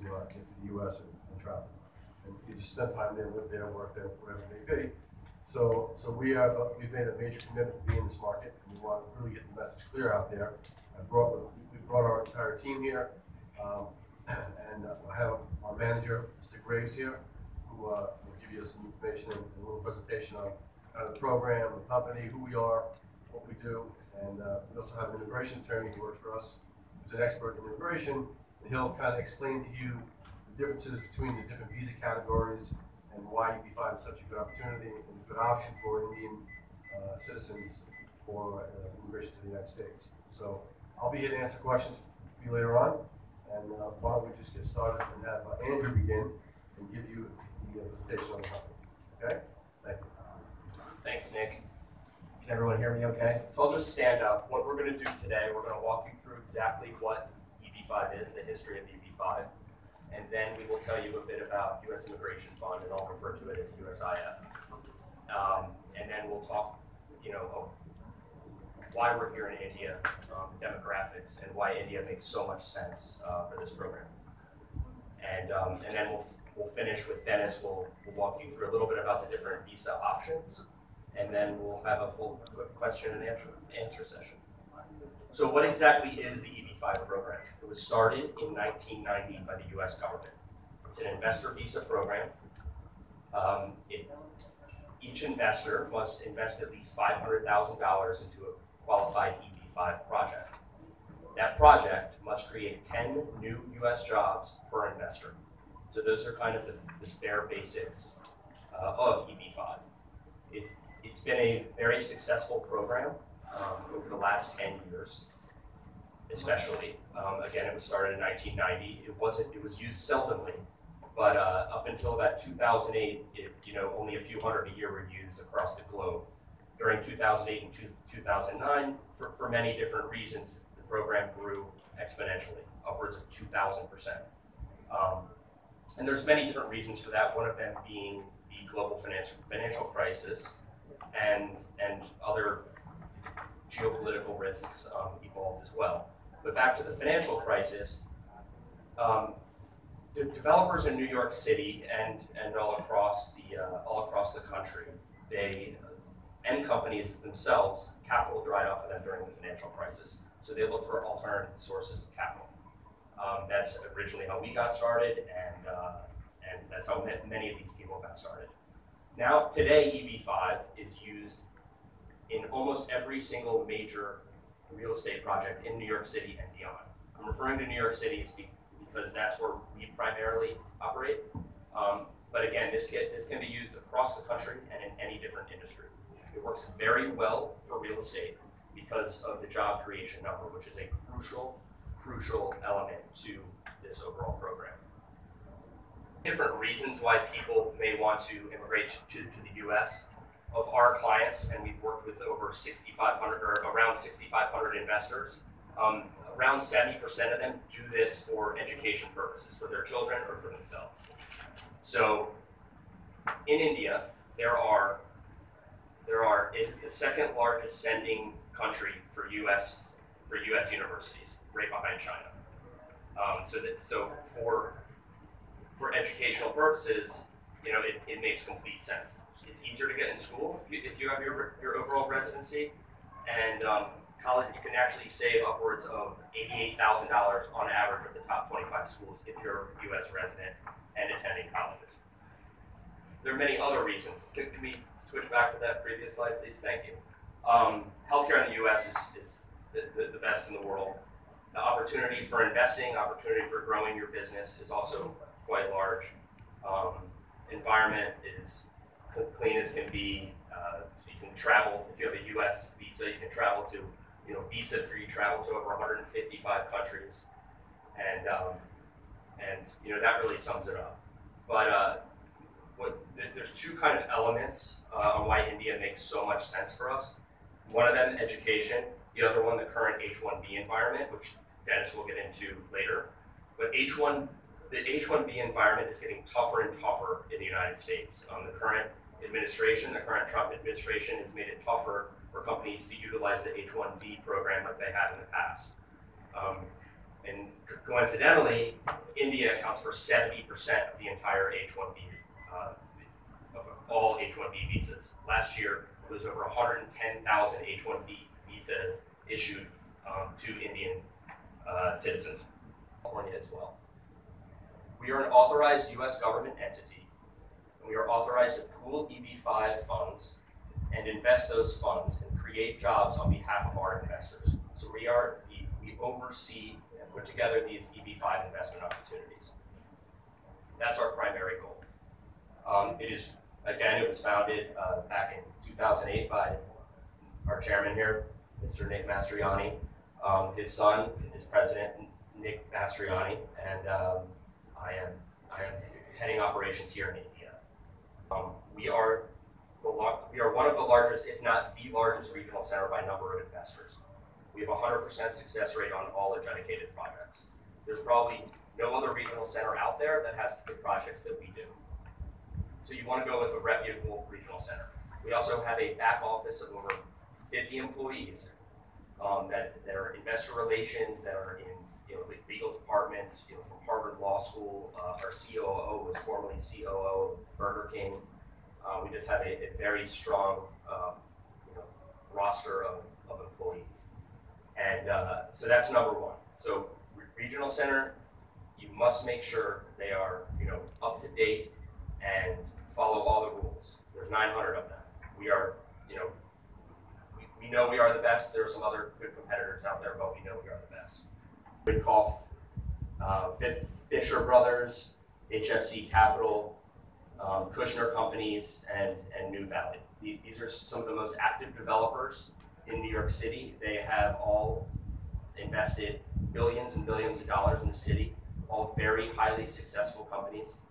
get to the U.S. and travel. And you just spend time there, live there, work there, whatever it may be. So we've made a major commitment to be in this market, and we want to really get the message clear out there. We brought our entire team here, and I have our manager, Mr. Graves, here, who will give you some information and a little presentation on kind of the program, the company, who we are, what we do, and we also have an immigration attorney who works for us, who's an expert in immigration, and he'll kind of explain to you the differences between the different visa categories and why EB5 is such a good opportunity and a good option for Indian citizens for immigration to the United States. So I'll be here to answer questions for you later on, and why don't we just get started and have Andrew begin and give you the presentation on the company. Okay? Thank you. Thanks, Nick. Can everyone hear me okay? So I'll just stand up. What we're going to do today, we're going to walk you through exactly what EB5 is, the history of EB5, and then we will tell you a bit about U.S. Immigration Fund, and I'll refer to it as USIF. And then we'll talk, why we're here in India, demographics, and why India makes so much sense for this program. And then we'll finish with Dennis. We'll walk you through a little bit about the different visa options, and then we'll have a full question and answer session. So what exactly is the EB5 program? It was started in 1990 by the U.S. government. It's an investor visa program. Each investor must invest at least $500,000 into a qualified EB5 project. That project must create 10 new U.S. jobs per investor. So those are kind of the bare basics of EB5. It's been a very successful program over the last 10 years, especially. Again, it was started in 1990. It was used seldomly, but up until about 2008, only a few hundred a year were used across the globe. During 2008 and 2009, for many different reasons, the program grew exponentially, upwards of 2,000%. And there's many different reasons for that, one of them being the global financial crisis and other geopolitical risks evolved as well. But back to the financial crisis, the developers in New York City and all across the country, and companies themselves, capital dried up for them during the financial crisis. So they look for alternative sources of capital. That's originally how we got started, and that's how many of these people got started. Now, today, EB5 is used in almost every single major real estate project in New York City and beyond. I'm referring to New York City because that's where we primarily operate. But again, this can be used across the country and in any different industry. It works very well for real estate because of the job creation number, which is a crucial element to this overall program. Different reasons why people may want to immigrate to the U.S. Of our clients, and we've worked with over 6,500 or around 6,500 investors, around 70% of them do this for education purposes, for their children or for themselves. So in India, it is the second largest sending country for U.S. universities, right behind China. So for educational purposes, it makes complete sense. It's easier to get in school if you have your overall residency, and college, you can actually save upwards of $88,000 on average of the top 25 schools if you're a U.S. resident and attending colleges. There are many other reasons. Can we switch back to that previous slide, please? Thank you. Healthcare in the U.S. is the best in the world. The opportunity for investing, opportunity for growing your business is also quite large. Environment is clean as can be. You can travel, if you have a U.S. visa, you can travel to, visa-free travel to over 155 countries. And that really sums it up. But there's two kind of elements on why India makes so much sense for us. One of them, education. The other one, the current H-1B environment, which Dennis will get into later. But the H-1B environment is getting tougher and tougher in the United States. The current administration, the current Trump administration, has made it tougher for companies to utilize the H-1B program like they have in the past. And coincidentally, India accounts for 70% of the entire H-1B, of all H-1B visas. Last year, there was over 110,000 H-1B visas issued to Indian citizens, California as well. We are an authorized U.S. government entity, and we are authorized to pool EB5 funds and invest those funds and create jobs on behalf of our investors. So we oversee and put together these EB5 investment opportunities. That's our primary goal. It was founded back in 2008 by our chairman here, Mr. Nick Mastriani. His son is President Nick Mastriani, and I am heading operations here in India. We are one of the largest, if not the largest, regional center by number of investors. We have a 100% success rate on all adjudicated projects. There's probably no other regional center out there that has the projects that we do. So you want to go with a reputable regional center. We also have a back office of over 50 employees that are investor relations, that are in legal departments, from Harvard Law School. Our COO was formerly COO of Burger King. We just have a very strong roster of employees. And so that's number one. So regional center, you must make sure they are up to date and follow all the rules. There's 900 of them. We are, we know we are the best. There are some other good competitors out there, but we know we are the best. Goodcoff, Fisher Brothers, HFC Capital, Kushner Companies, and New Valley. These are some of the most active developers in New York City. They have all invested billions and billions of dollars in the city, all very highly successful companies.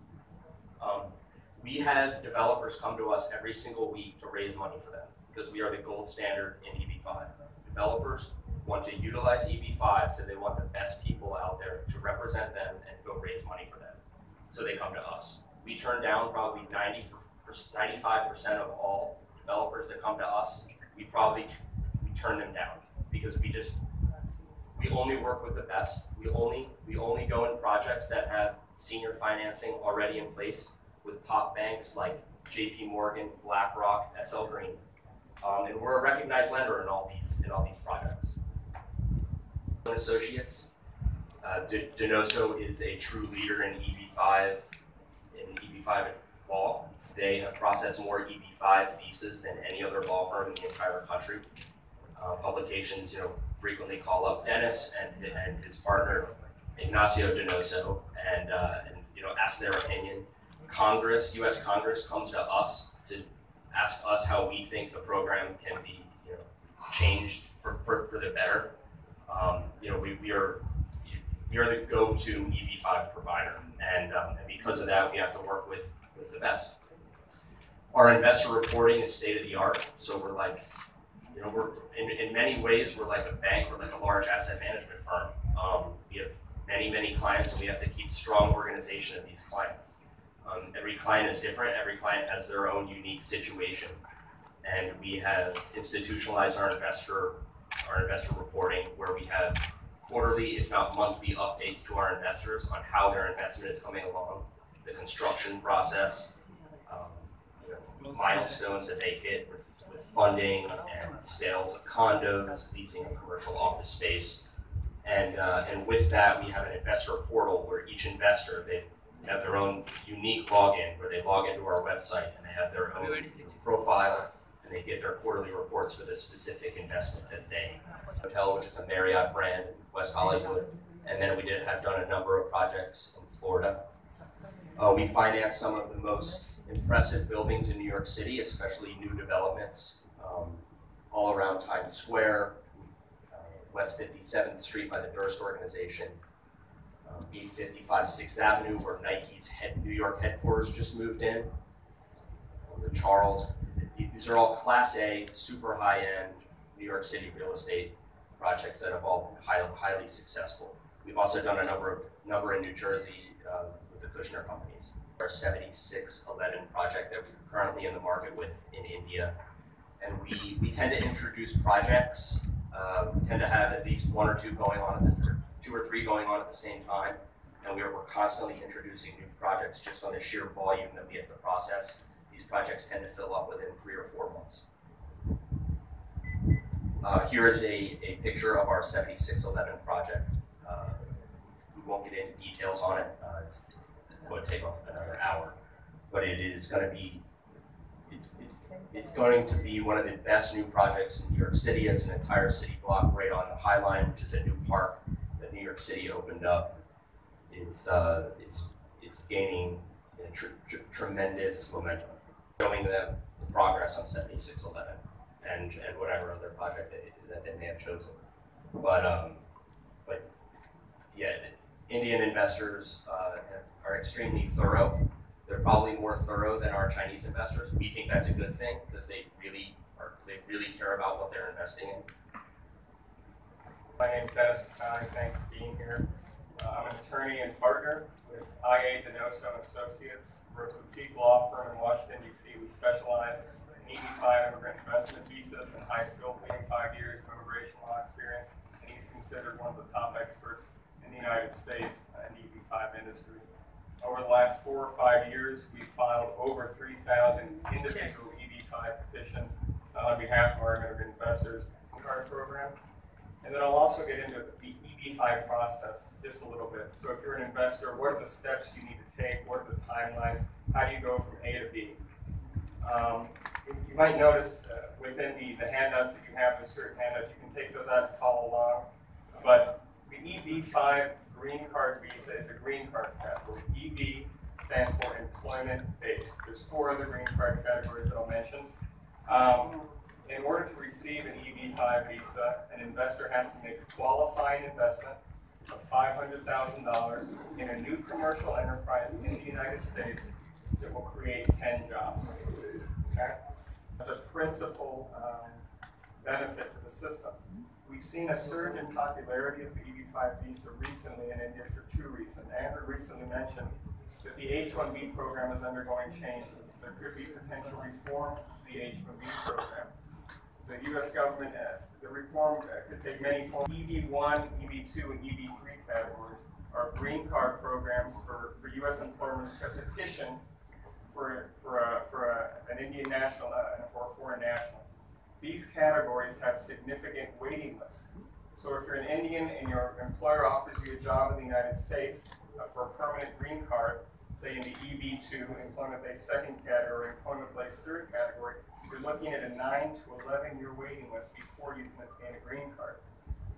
We have developers come to us every single week to raise money for them because we are the gold standard in EB5. Developers want to utilize EB5, so they want the best people out there to represent them and go raise money for them. So they come to us. We turn down probably 95% of all developers that come to us. We turn them down because we only work with the best. We only go in projects that have senior financing already in place with top banks like JP Morgan, BlackRock, SL Green. And we're a recognized lender in all these projects. Associates, Donoso is a true leader in EB5 law. They have processed more EB5 visas than any other law firm in the entire country. Publications, frequently call up Dennis and his partner Ignacio Donoso and ask their opinion. U.S. Congress comes to us to ask us how we think the program can be changed for the better. We are the go-to EB5 provider, and because of that, we have to work with the best. Our investor reporting is state of the art, so we're like, we're in many ways we're like a bank, we're like a large asset management firm. We have many clients, and we have to keep strong organization of these clients. Every client is different. Every client has their own unique situation, and we have institutionalized our investor reporting, where we have quarterly, if not monthly, updates to our investors on how their investment is coming along, the construction process, milestones that they hit with funding and sales of condos, leasing of commercial office space, and with that, we have an investor portal where each investor, they have their own unique login, where they log into our website and they have their own profile, and they get their quarterly reports for the specific investment that they hotel, which is a Marriott brand in West Hollywood, and then we have done a number of projects in Florida. We financed some of the most impressive buildings in New York City, especially new developments all around Times Square, West 57th Street by the Durst Organization, EB5 6th Avenue, where Nike's New York headquarters just moved in, the Charles. These are all Class A, super high-end New York City real estate projects that have all been highly successful. We've also done a number in New Jersey with the Kushner Companies. Our 7611 project that we're currently in the market with in India. And we tend to introduce projects. We tend to have at least one or two going on at this, or two or three going on at the same time. and we're constantly introducing new projects just on the sheer volume that we have to process. These projects tend to fill up within 3 or 4 months. Here is a picture of our 7611 project. We won't get into details on it. It would take another hour, but it is going to be it's going to be one of the best new projects in New York City. It's an entire city block right on the High Line, which is a new park that New York City opened up. It's gaining tremendous momentum, showing them the progress on 7611 and whatever other project that they may have chosen. But yeah, Indian investors are extremely thorough. They're probably more thorough than our Chinese investors. We think that's a good thing because they really care about what they're investing in. My name is Dennis Patani. Thanks for being here. I'm an attorney and partner with IA Denoso and Associates. We're a boutique law firm in Washington, D.C. We specialize in EB5 immigrant investment visas and high-skilled leading 5 years of immigration law experience. And he's considered one of the top experts in the United States in the EB5 industry. Over the last 4 or 5 years, we've filed over 3,000 individual EB5 petitions on behalf of our immigrant investors card program. And then I'll also get into the EB5 process just a little bit. So if you're an investor, what are the steps you need to take? What are the timelines? How do you go from A to B? You might notice within the handouts that you have, there's certain handouts, you can take those out and follow along. But the EB5 green card visa is a green card category. EB stands for employment-based. There's 4 other green card categories that I'll mention. In order to receive an EB5 visa, an investor has to make a qualifying investment of $500,000 in a new commercial enterprise in the United States that will create 10 jobs. Okay? As a principal benefit to the system. We've seen a surge in popularity of the EB5 visa recently in India for 2 reasons. Andrew recently mentioned that the H-1B program is undergoing change. There could be potential reform to the H-1B program. The U.S. government, the reform could take many forms. EB1, EB2, and EB3 categories are green card programs for U.S. employers to petition for an Indian national and for a foreign national. These categories have significant waiting lists. So if you're an Indian and your employer offers you a job in the United States for a permanent green card, say in the EB2, employment-based second category, employment-based third category, you're looking at a 9 to 11-year waiting list before you can obtain a green card.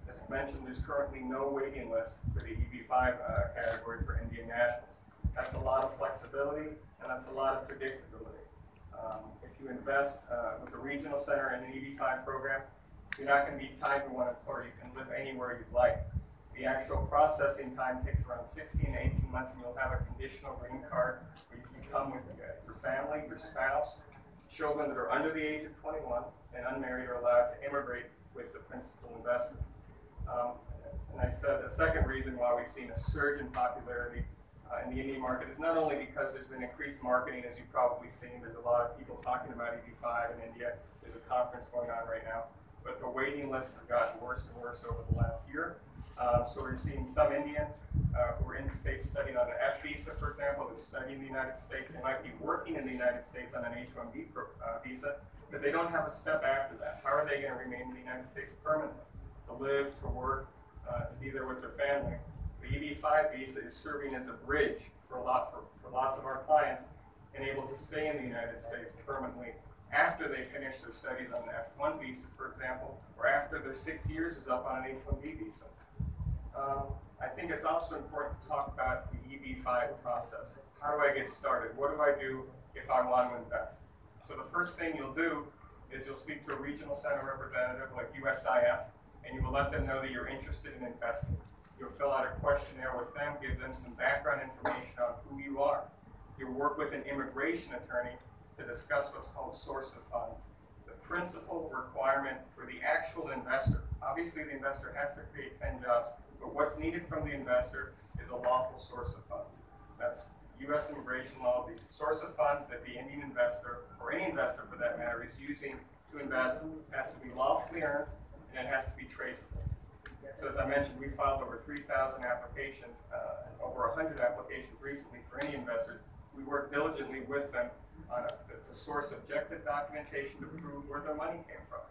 As I mentioned, there's currently no waiting list for the EB5 category for Indian nationals. That's a lot of flexibility, and that's a lot of predictability. If you invest with a regional center in an EB5 program, you're not going to be tied to one employer. You can live anywhere you'd like. The actual processing time takes around 16 to 18 months, and you'll have a conditional green card where you can come with your family, your spouse. Children that are under the age of 21 and unmarried are allowed to immigrate with the principal investment. And I said the second reason why we've seen a surge in popularity in the Indian market is not only because there's been increased marketing, as you've probably seen, there's a lot of people talking about EB5 in India. There's a conference going on right now. But the waiting lists have gotten worse and worse over the last year. So we're seeing some Indians who are in state studying on an F visa, for example, who study in the United States. They might be working in the United States on an H-1B visa, but they don't have a step after that. How are they going to remain in the United States permanently? To live, to work, to be there with their family. The EB5 visa is serving as a bridge for lots of our clients and able to stay in the United States permanently after they finish their studies on an F1 visa, for example, or after their 6 years is up on an H-1B visa. I think it's also important to talk about the EB5 process. How do I get started? What do I do if I want to invest? So the first thing you'll do is you'll speak to a regional center representative like USIF, and you will let them know that you're interested in investing. You'll fill out a questionnaire with them, give them some background information on who you are. You'll work with an immigration attorney to discuss what's called source of funds. The principal requirement for the actual investor, obviously the investor has to create 10 jobs, but what's needed from the investor is a lawful source of funds. That's U.S. immigration law. The source of funds that the Indian investor, or any investor for that matter, is using to invest has to be lawfully earned, and it has to be traceable. Okay? So as I mentioned, we filed over 3,000 applications, and over 100 applications recently for any investors. We work diligently with them on to source objective documentation to prove where their money came from.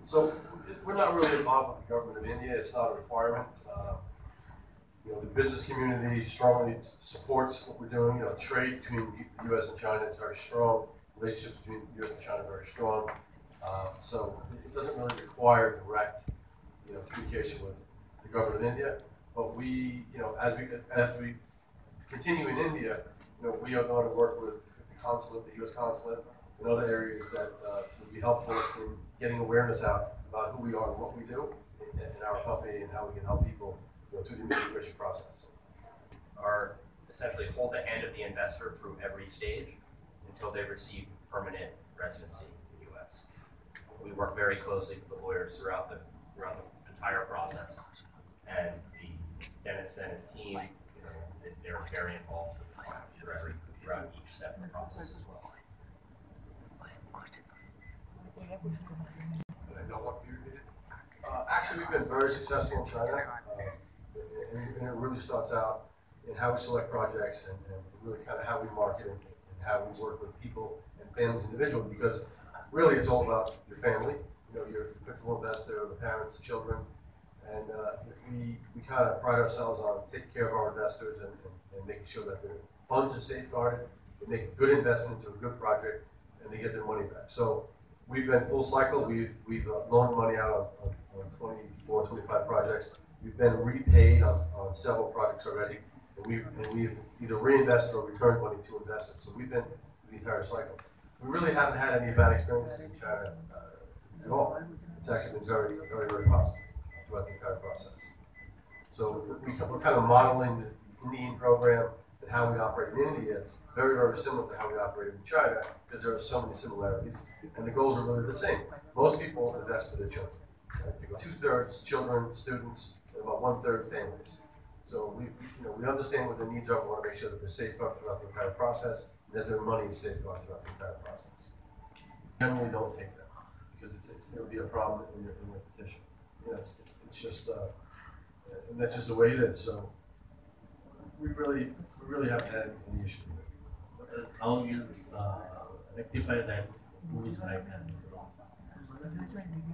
So we're not really involved with the government of India. It's not a requirement. The business community strongly supports what we're doing. Trade between the U.S. and China is very strong. Relationships between the U.S. and China are very strong. So it doesn't really require direct, communication with the government of India. But we, as we continue in India, we are going to work with the consulate, the U.S. consulate, and other areas that would be helpful in getting awareness out about who we are and what we do in our company and how we can help people through the immigration process. Are essentially hold the hand of the investor through every stage until they receive permanent residency in the U.S. We work very closely with the lawyers throughout the entire process, and Dennis and his team, they're very involved with the clients throughout each step of the process as well. Actually, we've been very successful in China, and it really starts out in how we select projects and really kind of how we market and how we work with people and families individually, because really it's all about your family, your principal investor, the parents, the children, and we kind of pride ourselves on taking care of our investors and making sure that their funds are safeguarded, they make a good investment into a good project, and they get their money back. So we've been full cycle. We've loaned money out on 24, 25 projects. We've been repaid on several projects already, and we've either reinvested or returned money to investors. So we've been the entire cycle. We really haven't had any bad experiences in China at all. It's actually been very, very, very positive throughout the entire process. So we're kind of modeling the Indian program and how we operate in India, very, very similar to how we operate in China, because there are so many similarities, and the goals are really the same. Most people invest for their children. Right? 2/3 children, students, and about 1/3 families. So we understand what their needs are. We want to make sure that they're safeguarded throughout the entire process, and that their money is safeguarded throughout the entire process. Generally, don't take that because it would be a problem in your petition. It's just and that's just the way it is. So we really haven't had any issue with it. How you rectify that? Who is right and wrong?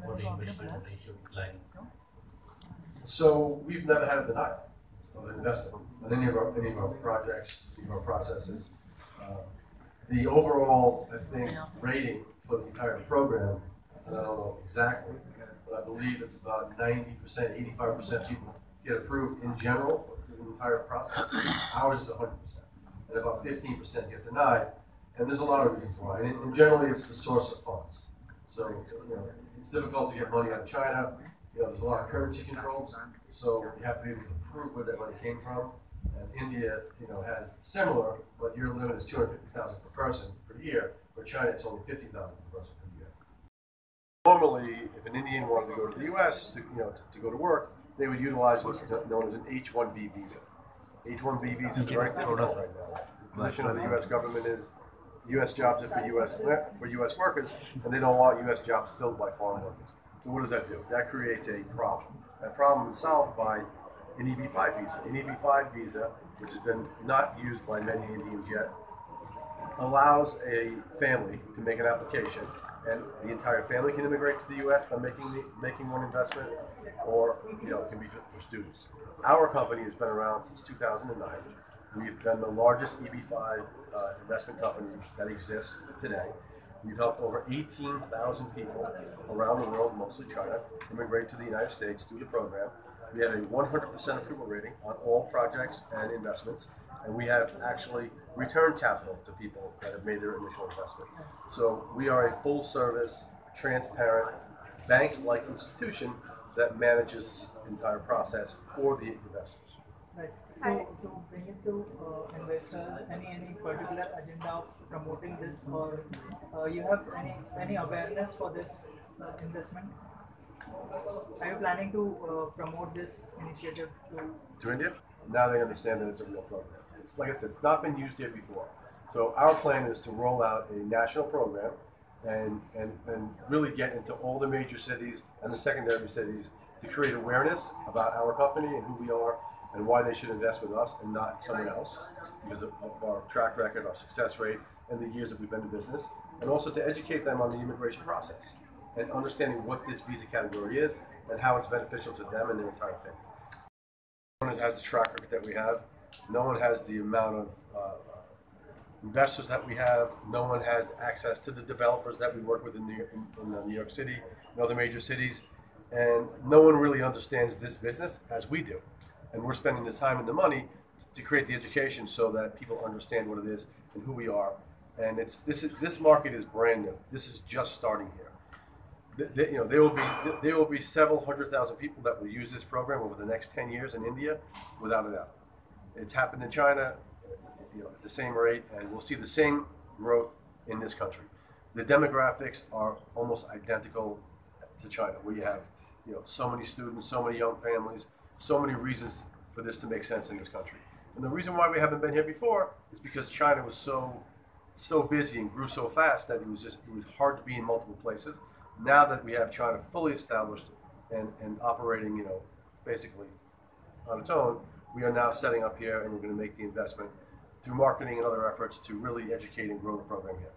What the investment should like? So we've never had a denial of an investment on any of our projects, any of our processes. The overall, I think, rating for the entire program, and I don't know exactly, but I believe it's about 90%, 85% people get approved in general for the entire process. Ours is 100%, and about 15% get denied. And there's a lot of reasons why. And generally, it's the source of funds. So it's difficult to get money out of China. There's a lot of currency controls, so you have to be able to prove where that money came from. And India, has similar, but your limit is 250,000 per person per year. For China, it's only 50,000 per person per year. Normally, if an Indian wanted to go to the U.S. to go to work, they would utilize what's known as an H-1B visa. H-1B visa is very difficult right now. The position of the U.S. government is U.S. jobs are for U.S. workers, and they don't want U.S. jobs filled by foreign workers. So what does that do? That creates a problem. That problem is solved by an EB5 visa. An EB5 visa, which has been not used by many Indians yet, allows a family to make an application, and the entire family can immigrate to the U.S. by making one investment, or it can be for students. Our company has been around since 2009. We've been the largest EB5 investment company that exists today. We've helped over 18,000 people around the world, mostly China, immigrate to the United States through the program. We have a 100% approval rating on all projects and investments, and we have actually returned capital to people that have made their initial investment. So we are a full-service, transparent, bank-like institution that manages this entire process for the investors. Right. To bring it to investors, any particular agenda of promoting this, or you have any awareness for this investment? Are you planning to promote this initiative to India? Now they understand that it's a real program. It's like I said, it's not been used here before. So our plan is to roll out a national program, and really get into all the major cities and the secondary cities to create awareness about our company and who we are and why they should invest with us and not someone else because of our track record, our success rate, and the years that we've been in business, and also to educate them on the immigration process and understanding what this visa category is and how it's beneficial to them and their entire family. No one has the track record that we have. No one has the amount of investors that we have. No one has access to the developers that we work with in New York City and other major cities. And no one really understands this business as we do. And we're spending the time and the money to create the education so that people understand what it is and who we are. And this market is brand new. This is just starting here. There will be several 100,000 people that will use this program over the next 10 years in India, without a doubt. It's happened in China, at the same rate, and we'll see the same growth in this country. The demographics are almost identical to China, where you have so many students, so many young families, so many reasons for this to make sense in this country. And the reason why we haven't been here before is because China was so busy and grew so fast that it was hard to be in multiple places. Now that we have China fully established and operating, basically on its own, we are now setting up here and we're going to make the investment through marketing and other efforts to really educate and grow the program here.